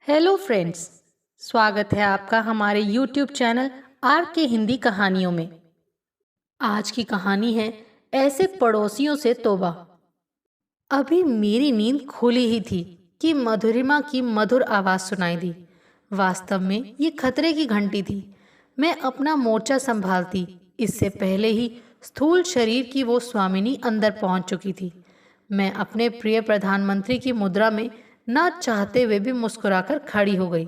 Hello friends. स्वागत है आपका हमारे यूट्यूब चैनल आर के हिंदी कहानियों में। आज की कहानी है ऐसे पड़ोसियों से तौबा। अभी मेरी नींद खुली ही थी कि मधुरिमा की मधुर आवाज़ सुनाई दी। वास्तव में ये खतरे की घंटी थी। मैं अपना मोर्चा संभालती इससे पहले ही स्थूल शरीर की वो स्वामिनी अंदर पहुंच चुकी थी। मैं अपने प्रिय प्रधानमंत्री की मुद्रा में ना चाहते हुए भी मुस्कुराकर खड़ी हो गई।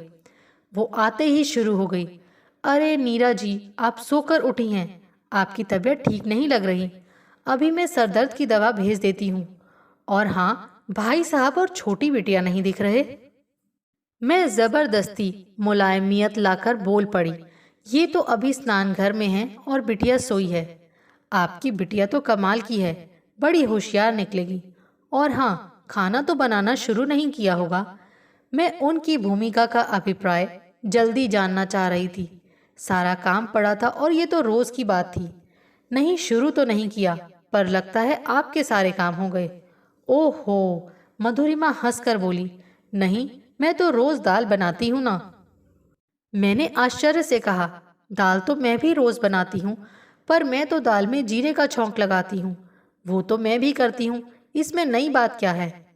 वो आते ही शुरू हो गई। अरे नीरा जी, आप सोकर उठी हैं। आपकी तबीयत ठीक नहीं लग रही। अभी मैं सरदर्द की दवा भेज देती हूँ। और हाँ, भाई साहब और छोटी बिटिया नहीं दिख रहे। मैं जबरदस्ती मुलायमियत लाकर बोल पड़ी। ये तो अभी स्नान घर में है और बिटिया सोई है। आपकी बिटिया तो कमाल की है, बड़ी होशियार निकलेगी। और हाँ, खाना तो बनाना शुरू नहीं किया होगा। मैं उनकी भूमिका का अभिप्राय जल्दी जानना चाह रही थी। सारा काम पड़ा था और ये तो रोज की बात थी। नहीं, शुरू तो नहीं किया, पर लगता है आपके सारे काम हो गए। ओहो, मधुरिमा हंसकर बोली। नहीं, मैं तो रोज दाल बनाती हूँ ना। मैंने आश्चर्य से कहा, दाल तो मैं भी रोज बनाती हूँ, पर मैं तो दाल में जीरे का छौंक लगाती हूँ। वो तो मैं भी करती हूँ, इसमें नई बात क्या है?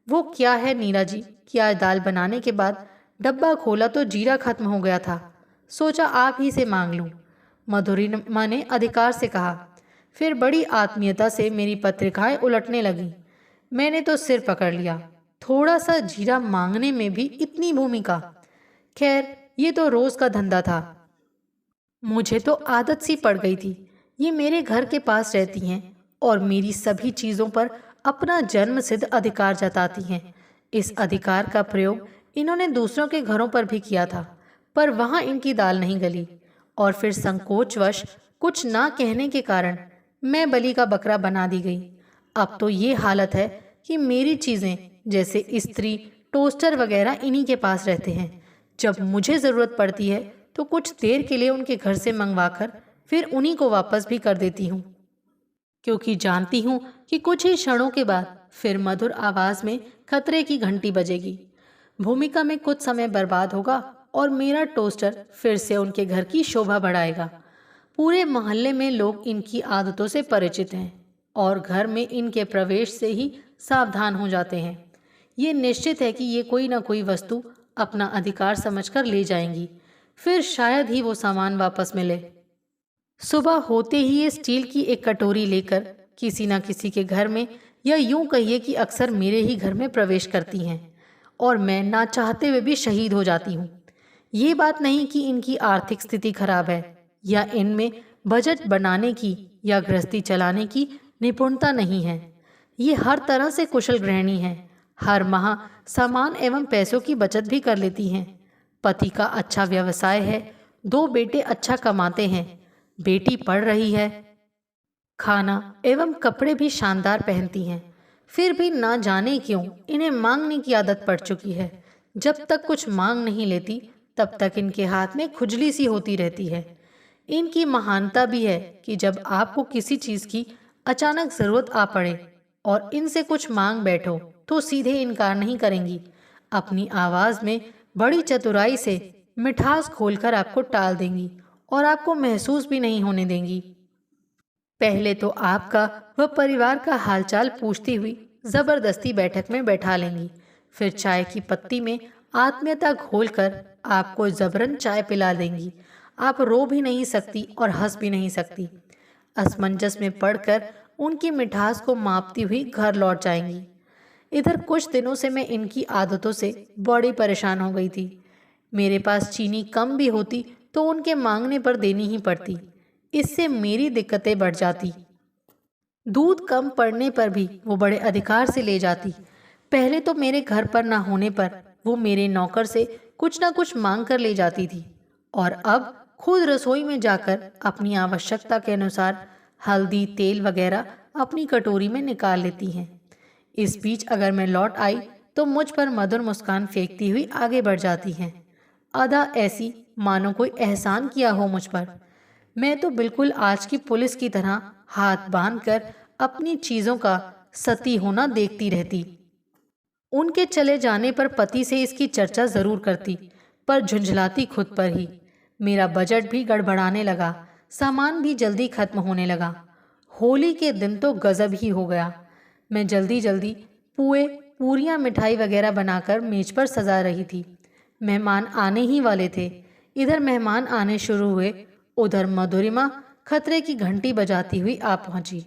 वो क्या है नीरा जी कि आज दाल बनाने के बाद डब्बा खोला तो जीरा खत्म हो गया था। सोचा आप ही से मांग लूं। मधुरिमा ने अधिकार से कहा। फिर बड़ी आत्मीयता से मेरी पत्रिकाएं उलटने लगी। मैंने तो सिर पकड़ लिया। थोड़ा सा जीरा मांगने में भी इतनी भूमिका। खैर, ये तो रोज का धंधा था। मुझे तो आदत सी पड़ गई थी। ये मेरे घर के पास रहती हैं और मेरी सभी चीज़ों पर अपना जन्मसिद्ध अधिकार जताती हैं। इस अधिकार का प्रयोग इन्होंने दूसरों के घरों पर भी किया था, पर वहाँ इनकी दाल नहीं गली। और फिर संकोचवश कुछ ना कहने के कारण मैं बलि का बकरा बना दी गई। अब तो ये हालत है कि मेरी चीज़ें जैसे इस्त्री, टोस्टर वगैरह इन्हीं के पास रहते हैं। जब मुझे ज़रूरत पड़ती है तो कुछ देर के लिए उनके घर से मंगवाकर फिर उन्हीं को वापस भी कर देती हूँ, क्योंकि जानती हूँ कि कुछ ही क्षणों के बाद फिर मधुर आवाज में खतरे की घंटी बजेगी। भूमिका में कुछ समय बर्बाद होगा और मेरा टोस्टर फिर से उनके घर की शोभा बढ़ाएगा। पूरे मोहल्ले में लोग इनकी आदतों से परिचित हैं और घर में इनके प्रवेश से ही सावधान हो जाते हैं। ये निश्चित है कि ये कोई ना कोई वस्तु अपना अधिकार समझकर ले जाएंगी, फिर शायद ही वो सामान वापस मिले। सुबह होते ही ये स्टील की एक कटोरी लेकर किसी न किसी के घर में, या यूं कहिए कि अक्सर मेरे ही घर में प्रवेश करती हैं और मैं ना चाहते हुए भी शहीद हो जाती हूँ। ये बात नहीं कि इनकी आर्थिक स्थिति खराब है या इनमें बजट बनाने की या गृहस्थी चलाने की निपुणता नहीं है। ये हर तरह से कुशल गृहिणी हैं। हर माह सामान एवं पैसों की बचत भी कर लेती हैं। पति का अच्छा व्यवसाय है, दो बेटे अच्छा कमाते हैं, बेटी पढ़ रही है, खाना एवं कपड़े भी शानदार पहनती हैं। फिर भी ना जाने क्यों इन्हें मांगने की आदत पड़ चुकी है। जब तक कुछ मांग नहीं लेती तब तक इनके हाथ में खुजली सी होती रहती है। इनकी महानता भी है कि जब आपको किसी चीज की अचानक जरूरत आ पड़े और इनसे कुछ मांग बैठो तो सीधे इनकार नहीं करेंगी। अपनी आवाज में बड़ी चतुराई से मिठास खोलकर आपको टाल देंगी और आपको महसूस भी नहीं होने देंगी। पहले तो आपका व परिवार का हालचाल पूछती हुई जबरदस्ती बैठक में बैठा लेंगी। फिर चाय की पत्ती में आत्मीयता घोलकर आपको जबरन चाय पिला देंगी। आप रो भी नहीं सकती और हंस भी नहीं सकती। असमंजस में पड़कर उनकी मिठास को मापती हुई घर लौट जाएंगी। इधर कुछ दिनों से मैं इनकी आदतों से बड़ी परेशान हो गई थी। मेरे पास चीनी कम भी होती तो उनके मांगने पर देनी ही पड़ती। इससे मेरी दिक्कतें बढ़ जाती। दूध कम पड़ने पर भी वो बड़े अधिकार से ले जाती। पहले तो मेरे घर पर ना होने पर वो मेरे नौकर से कुछ ना कुछ मांग कर ले जाती थी, और अब खुद रसोई में जाकर अपनी आवश्यकता के अनुसार हल्दी, तेल वगैरह अपनी कटोरी में निकाल लेती हैं। इस बीच अगर मैं लौट आई तो मुझ पर मधुर मुस्कान फेंकती हुई आगे बढ़ जाती हैं। अदा ऐसी मानो कोई एहसान किया हो मुझ पर। मैं तो बिल्कुल आज की पुलिस की तरह हाथ बांधकर अपनी चीजों का सती होना देखती रहती। उनके चले जाने पर पति से इसकी चर्चा जरूर करती, पर झुंझलाती खुद पर ही। मेरा बजट भी गड़बड़ाने लगा, सामान भी जल्दी खत्म होने लगा। होली के दिन तो गजब ही हो गया। मैं जल्दी जल्दी पुए, पूरियां, मिठाई वगैरह बनाकर मेज पर सजा रही थी। मेहमान आने ही वाले थे। इधर मेहमान आने शुरू हुए, उधर मधुरिमा खतरे की घंटी बजाती हुई आ पहुंची।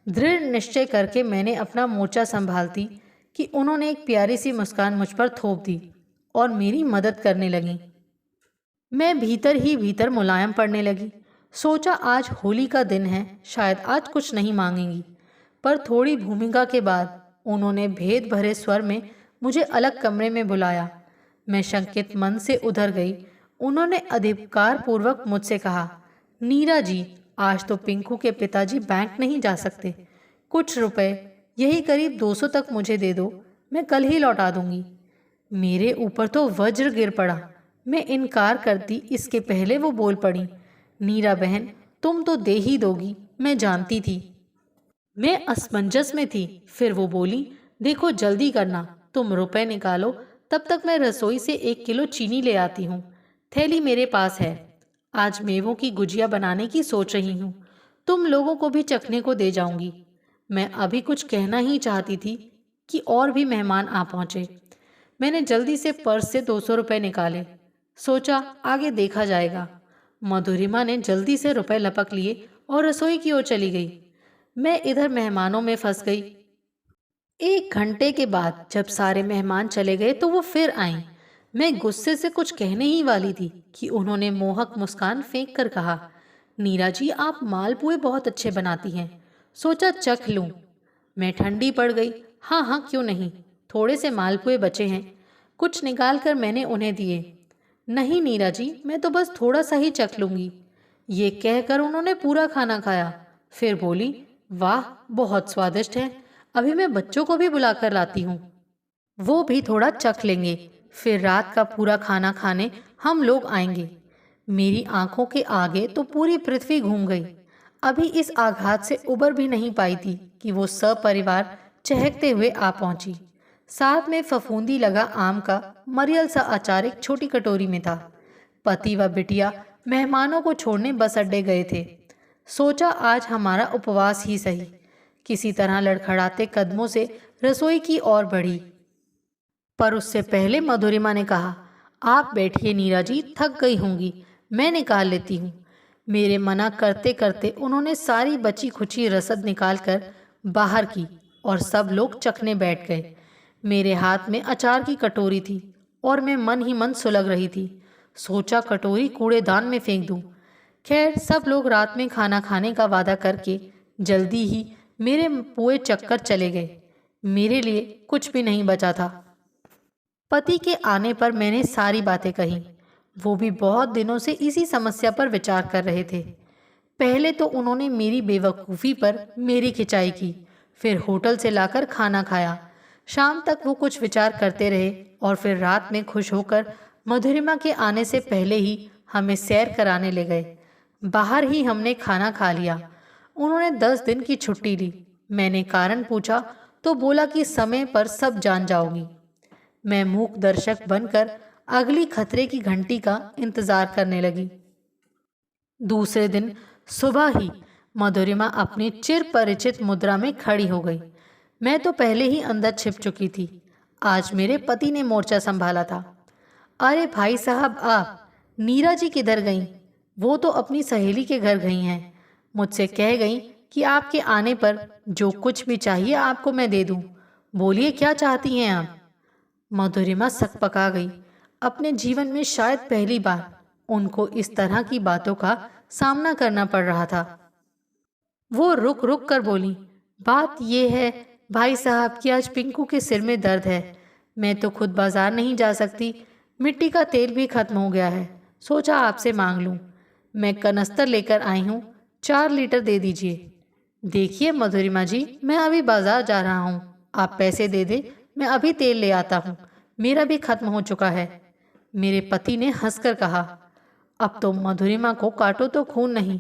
दृढ़ निश्चय करके मैंने अपना मोर्चा संभालती कि उन्होंने एक प्यारी सी मुस्कान मुझ पर थोप दी और मेरी मदद करने लगी। मैं भीतर ही भीतर मुलायम पड़ने लगी। सोचा आज होली का दिन है, शायद आज कुछ नहीं मांगेंगी। पर थोड़ी भूमिका के बाद उन्होंने भेद भरे स्वर में मुझे अलग कमरे में बुलाया। मैं शंकित मन से उधर गई। उन्होंने अधिकार पूर्वक मुझसे कहा, नीरा जी, आज तो पिंकू के पिताजी बैंक नहीं जा सकते। कुछ रुपए, यही करीब 200 तक मुझे दे दो, मैं कल ही लौटा दूंगी। मेरे ऊपर तो वज्र गिर पड़ा। मैं इनकार करती इसके पहले वो बोल पड़ी, नीरा बहन, तुम तो दे ही दोगी, मैं जानती थी। मैं असमंजस में थी। फिर वो बोली, देखो जल्दी करना, तुम रुपए निकालो, तब तक मैं रसोई से 1 किलो चीनी ले आती हूँ। थैली मेरे पास है। आज मेवों की गुजिया बनाने की सोच रही हूँ, तुम लोगों को भी चखने को दे जाऊंगी। मैं अभी कुछ कहना ही चाहती थी कि और भी मेहमान आ पहुंचे। मैंने जल्दी से पर्स से 200 रुपए निकाले। सोचा आगे देखा जाएगा। मधुरिमा ने जल्दी से रुपए लपक लिए और रसोई की ओर चली गई। मैं इधर मेहमानों में फंस गई। 1 घंटे के बाद जब सारे मेहमान चले गए तो वो फिर आईं। मैं गुस्से से कुछ कहने ही वाली थी कि उन्होंने मोहक मुस्कान फेंक कर कहा, नीरा जी, आप मालपुए बहुत अच्छे बनाती हैं, सोचा चख लूं। मैं ठंडी पड़ गई। हाँ हाँ, क्यों नहीं, थोड़े से मालपुए बचे हैं। कुछ निकाल कर मैंने उन्हें दिए। नहीं नीरा जी, मैं तो बस थोड़ा सा ही चख लूंगी। ये कहकर उन्होंने पूरा खाना खाया। फिर बोली, वाह, बहुत स्वादिष्ट है, अभी मैं बच्चों को भी बुलाकर लाती हूँ, वो भी थोड़ा चख लेंगे। फिर रात का पूरा खाना खाने हम लोग आएंगे। मेरी आंखों के आगे तो पूरी पृथ्वी घूम गई। अभी इस आघात से उबर भी नहीं पाई थी कि वो सपरिवार चहकते हुए आ पहुंची। साथ में फफूंदी लगा आम का मरियल सा अचार एक छोटी कटोरी में था। पति व बिटिया मेहमानों को छोड़ने बस अड्डे गए थे। सोचा आज हमारा उपवास ही सही। किसी तरह लड़खड़ाते कदमों से रसोई की ओर बढ़ी, पर उससे पहले मधुरिमा ने कहा, आप बैठिए नीरा जी, थक गई होंगी, मैं निकाल लेती हूँ। मेरे मना करते करते उन्होंने सारी बची खुची रसद निकाल कर बाहर की और सब लोग चखने बैठ गए। मेरे हाथ में अचार की कटोरी थी और मैं मन ही मन सुलग रही थी। सोचा कटोरी कूड़ेदान में फेंक दूं। खैर, सब लोग रात में खाना खाने का वादा करके जल्दी ही मेरे पुए चक्कर चले गए। मेरे लिए कुछ भी नहीं बचा था। पति के आने पर मैंने सारी बातें कही। वो भी बहुत दिनों से इसी समस्या पर विचार कर रहे थे। पहले तो उन्होंने मेरी बेवकूफ़ी पर मेरी खिंचाई की, फिर होटल से लाकर खाना खाया। शाम तक वो कुछ विचार करते रहे और फिर रात में खुश होकर मधुरिमा के आने से पहले ही हमें सैर कराने ले गए। बाहर ही हमने खाना खा लिया। उन्होंने 10 दिन की छुट्टी ली। मैंने कारण पूछा तो बोला कि समय पर सब जान जाओगी। मैं मूक दर्शक बनकर अगली खतरे की घंटी का इंतजार करने लगी। दूसरे दिन सुबह ही मधुरिमा अपनी चिर परिचित मुद्रा में खड़ी हो गई। मैं तो पहले ही अंदर छिप चुकी थी। आज मेरे पति ने मोर्चा संभाला था। अरे भाई साहब, आप नीरा जी किधर गईं? वो तो अपनी सहेली के घर गई हैं। मुझसे कह गई कि आपके आने पर जो कुछ भी चाहिए आपको मैं दे दूं। बोलिए, क्या चाहती हैं आप? मधुरिमा सकपका गई। अपने जीवन में शायद पहली बार उनको इस तरह की बातों का सामना करना पड़ रहा था। वो रुक रुक कर बोली, बात यह है भाई साहब कि आज पिंकू के सिर में दर्द है। मैं तो खुद बाजार नहीं जा सकती, मिट्टी का तेल भी खत्म हो गया है। सोचा आपसे मांग लूं। मैं कनस्तर लेकर आई हूँ, 4 लीटर दे दीजिए। देखिए मधुरिमा जी, मैं अभी बाजार जा रहा हूँ, आप पैसे दे दे, मैं अभी तेल ले आता हूँ, मेरा भी खत्म हो चुका है। मेरे पति ने हंसकर कहा, अब तो मधुरिमा को काटो तो खून नहीं।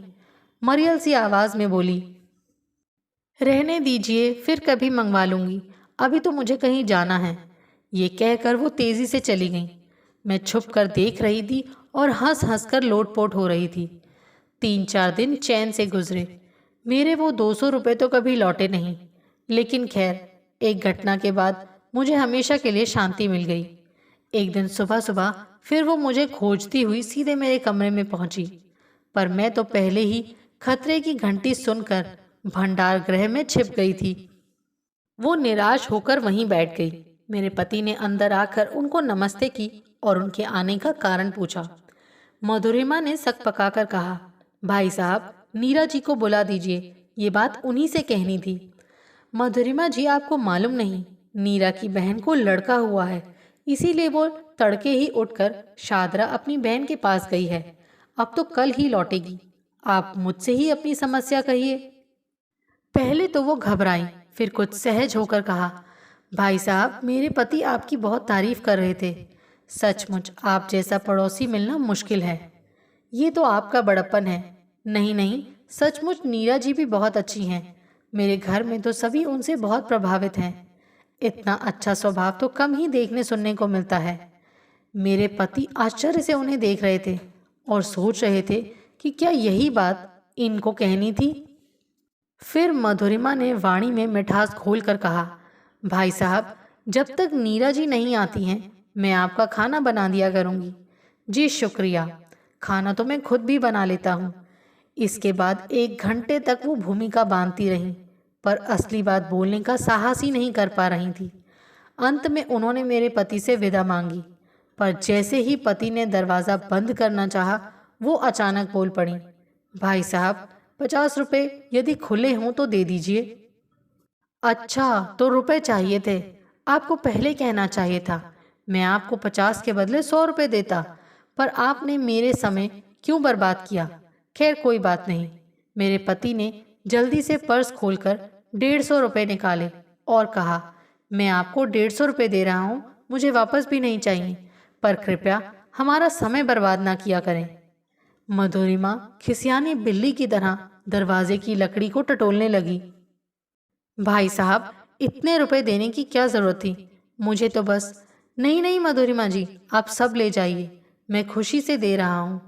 मरियल सी आवाज में बोली, रहने दीजिए, फिर कभी मंगवा लूंगी, अभी तो मुझे कहीं जाना है। ये कहकर वो तेजी से चली गई। मैं छुप कर देख रही थी और हंस हंस कर लोटपोट हो रही थी। 3-4 दिन चैन से गुजरे। मेरे वो 200 रुपये तो कभी लौटे नहीं, लेकिन खैर, एक घटना के बाद मुझे हमेशा के लिए शांति मिल गई। एक दिन सुबह सुबह फिर वो मुझे खोजती हुई सीधे मेरे कमरे में पहुंची, पर मैं तो पहले ही खतरे की घंटी सुनकर भंडार गृह में छिप गई थी। वो निराश होकर वहीं बैठ गई। मेरे पति ने अंदर आकर उनको नमस्ते की और उनके आने का कारण पूछा। मधुरिमा ने सक पकाकर कहा, भाई साहब, नीरा जी को बुला दीजिए, ये बात उन्हीं से कहनी थी। मधुरिमा जी, आपको मालूम नहीं, नीरा की बहन को लड़का हुआ है, इसीलिए वो तड़के ही उठकर शादरा अपनी बहन के पास गई है। अब तो कल ही लौटेगी। आप मुझसे ही अपनी समस्या कहिए। पहले तो वो घबराई, फिर कुछ सहज होकर कहा, भाई साहब, मेरे पति आपकी बहुत तारीफ कर रहे थे। सचमुच आप जैसा पड़ोसी मिलना मुश्किल है। ये तो आपका बड़प्पन है। नहीं नहीं, सचमुच नीरा जी भी बहुत अच्छी हैं। मेरे घर में तो सभी उनसे बहुत प्रभावित हैं। इतना अच्छा स्वभाव तो कम ही देखने सुनने को मिलता है। मेरे पति आश्चर्य से उन्हें देख रहे थे और सोच रहे थे कि क्या यही बात इनको कहनी थी। फिर मधुरिमा ने वाणी में मिठास खोलकर कहा, भाई साहब, जब तक नीरा जी नहीं आती हैं, मैं आपका खाना बना दिया करूंगी। जी शुक्रिया, खाना तो मैं खुद भी बना लेता हूँ। इसके बाद 1 घंटे तक वो भूमिका बांधती रहीं, पर असली बात बोलने का साहस ही नहीं कर पा रही थी। अंत में उन्होंने मेरे पति से विदा मांगी, पर जैसे ही पति ने दरवाज़ा बंद करना चाहा, वो अचानक बोल पड़ी, भाई साहब, 50 रुपये यदि खुले हों तो दे दीजिए। अच्छा, तो रुपए चाहिए थे। आपको पहले कहना चाहिए था। मैं आपको 50 के बदले 100 रुपये देता, पर आपने मेरे समय क्यों बर्बाद किया। खैर कोई बात नहीं। मेरे पति ने जल्दी से पर्स खोलकर 150 रुपये निकाले और कहा, मैं आपको 150 रुपये दे रहा हूँ, मुझे वापस भी नहीं चाहिए, पर कृपया हमारा समय बर्बाद ना किया करें। मधुरिमा खिसियानी बिल्ली की तरह दरवाजे की लकड़ी को टटोलने लगी। भाई साहब, इतने रुपए देने की क्या जरूरत थी? मुझे तो बस। नहीं नहीं मधुरिमा जी, आप सब ले जाइए, मैं खुशी से दे रहा हूँ।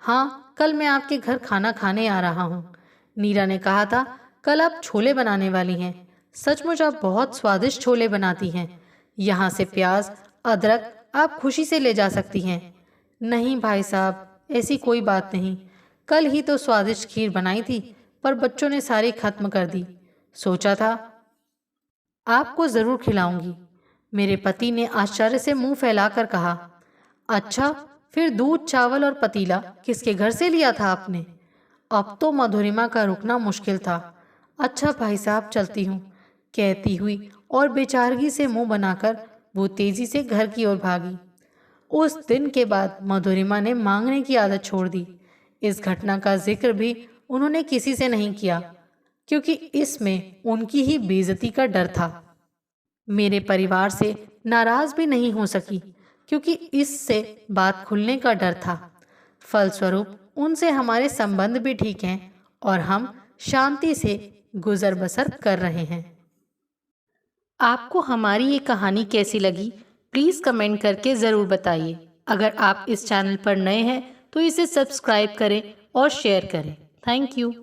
हाँ, कल मैं आपके घर खाना खाने आ रहा हूँ। नीरा ने कहा था कल आप छोले बनाने वाली हैं। सचमुच आप बहुत स्वादिष्ट छोले बनाती हैं। यहाँ से प्याज, अदरक आप खुशी से ले जा सकती हैं। नहीं भाई साहब, ऐसी कोई बात नहीं। कल ही तो स्वादिष्ट खीर बनाई थी, पर बच्चों ने सारी खत्म कर दी। सोचा था आपको जरूर खिलाऊंगी। मेरे पति ने आश्चर्य से मुंह फैलाकर कहा, अच्छा, फिर दूध, चावल और पतीला किसके घर से लिया था आपने? अब तो मधुरिमा का रुकना मुश्किल था। अच्छा भाई साहब, चलती हूँ, कहती हुई और बेचारगी से मुंह बनाकर वो तेजी से घर की ओर भागी। उस दिन के बाद मधुरिमा ने मांगने की आदत छोड़ दी। इस घटना का जिक्र भी उन्होंने किसी से नहीं किया, क्योंकि इसमें उनकी ही बेइज्जती का डर था। मेरे परिवार से नाराज भी नहीं हो सकी, क्योंकि इससे बात खुलने का डर था। फलस्वरूप उनसे हमारे संबंध भी ठीक हैं और हम शांति से गुजर बसर कर रहे हैं। आपको हमारी ये कहानी कैसी लगी, प्लीज़ कमेंट करके ज़रूर बताइए। अगर आप इस चैनल पर नए हैं तो इसे सब्सक्राइब करें और शेयर करें। Thank you.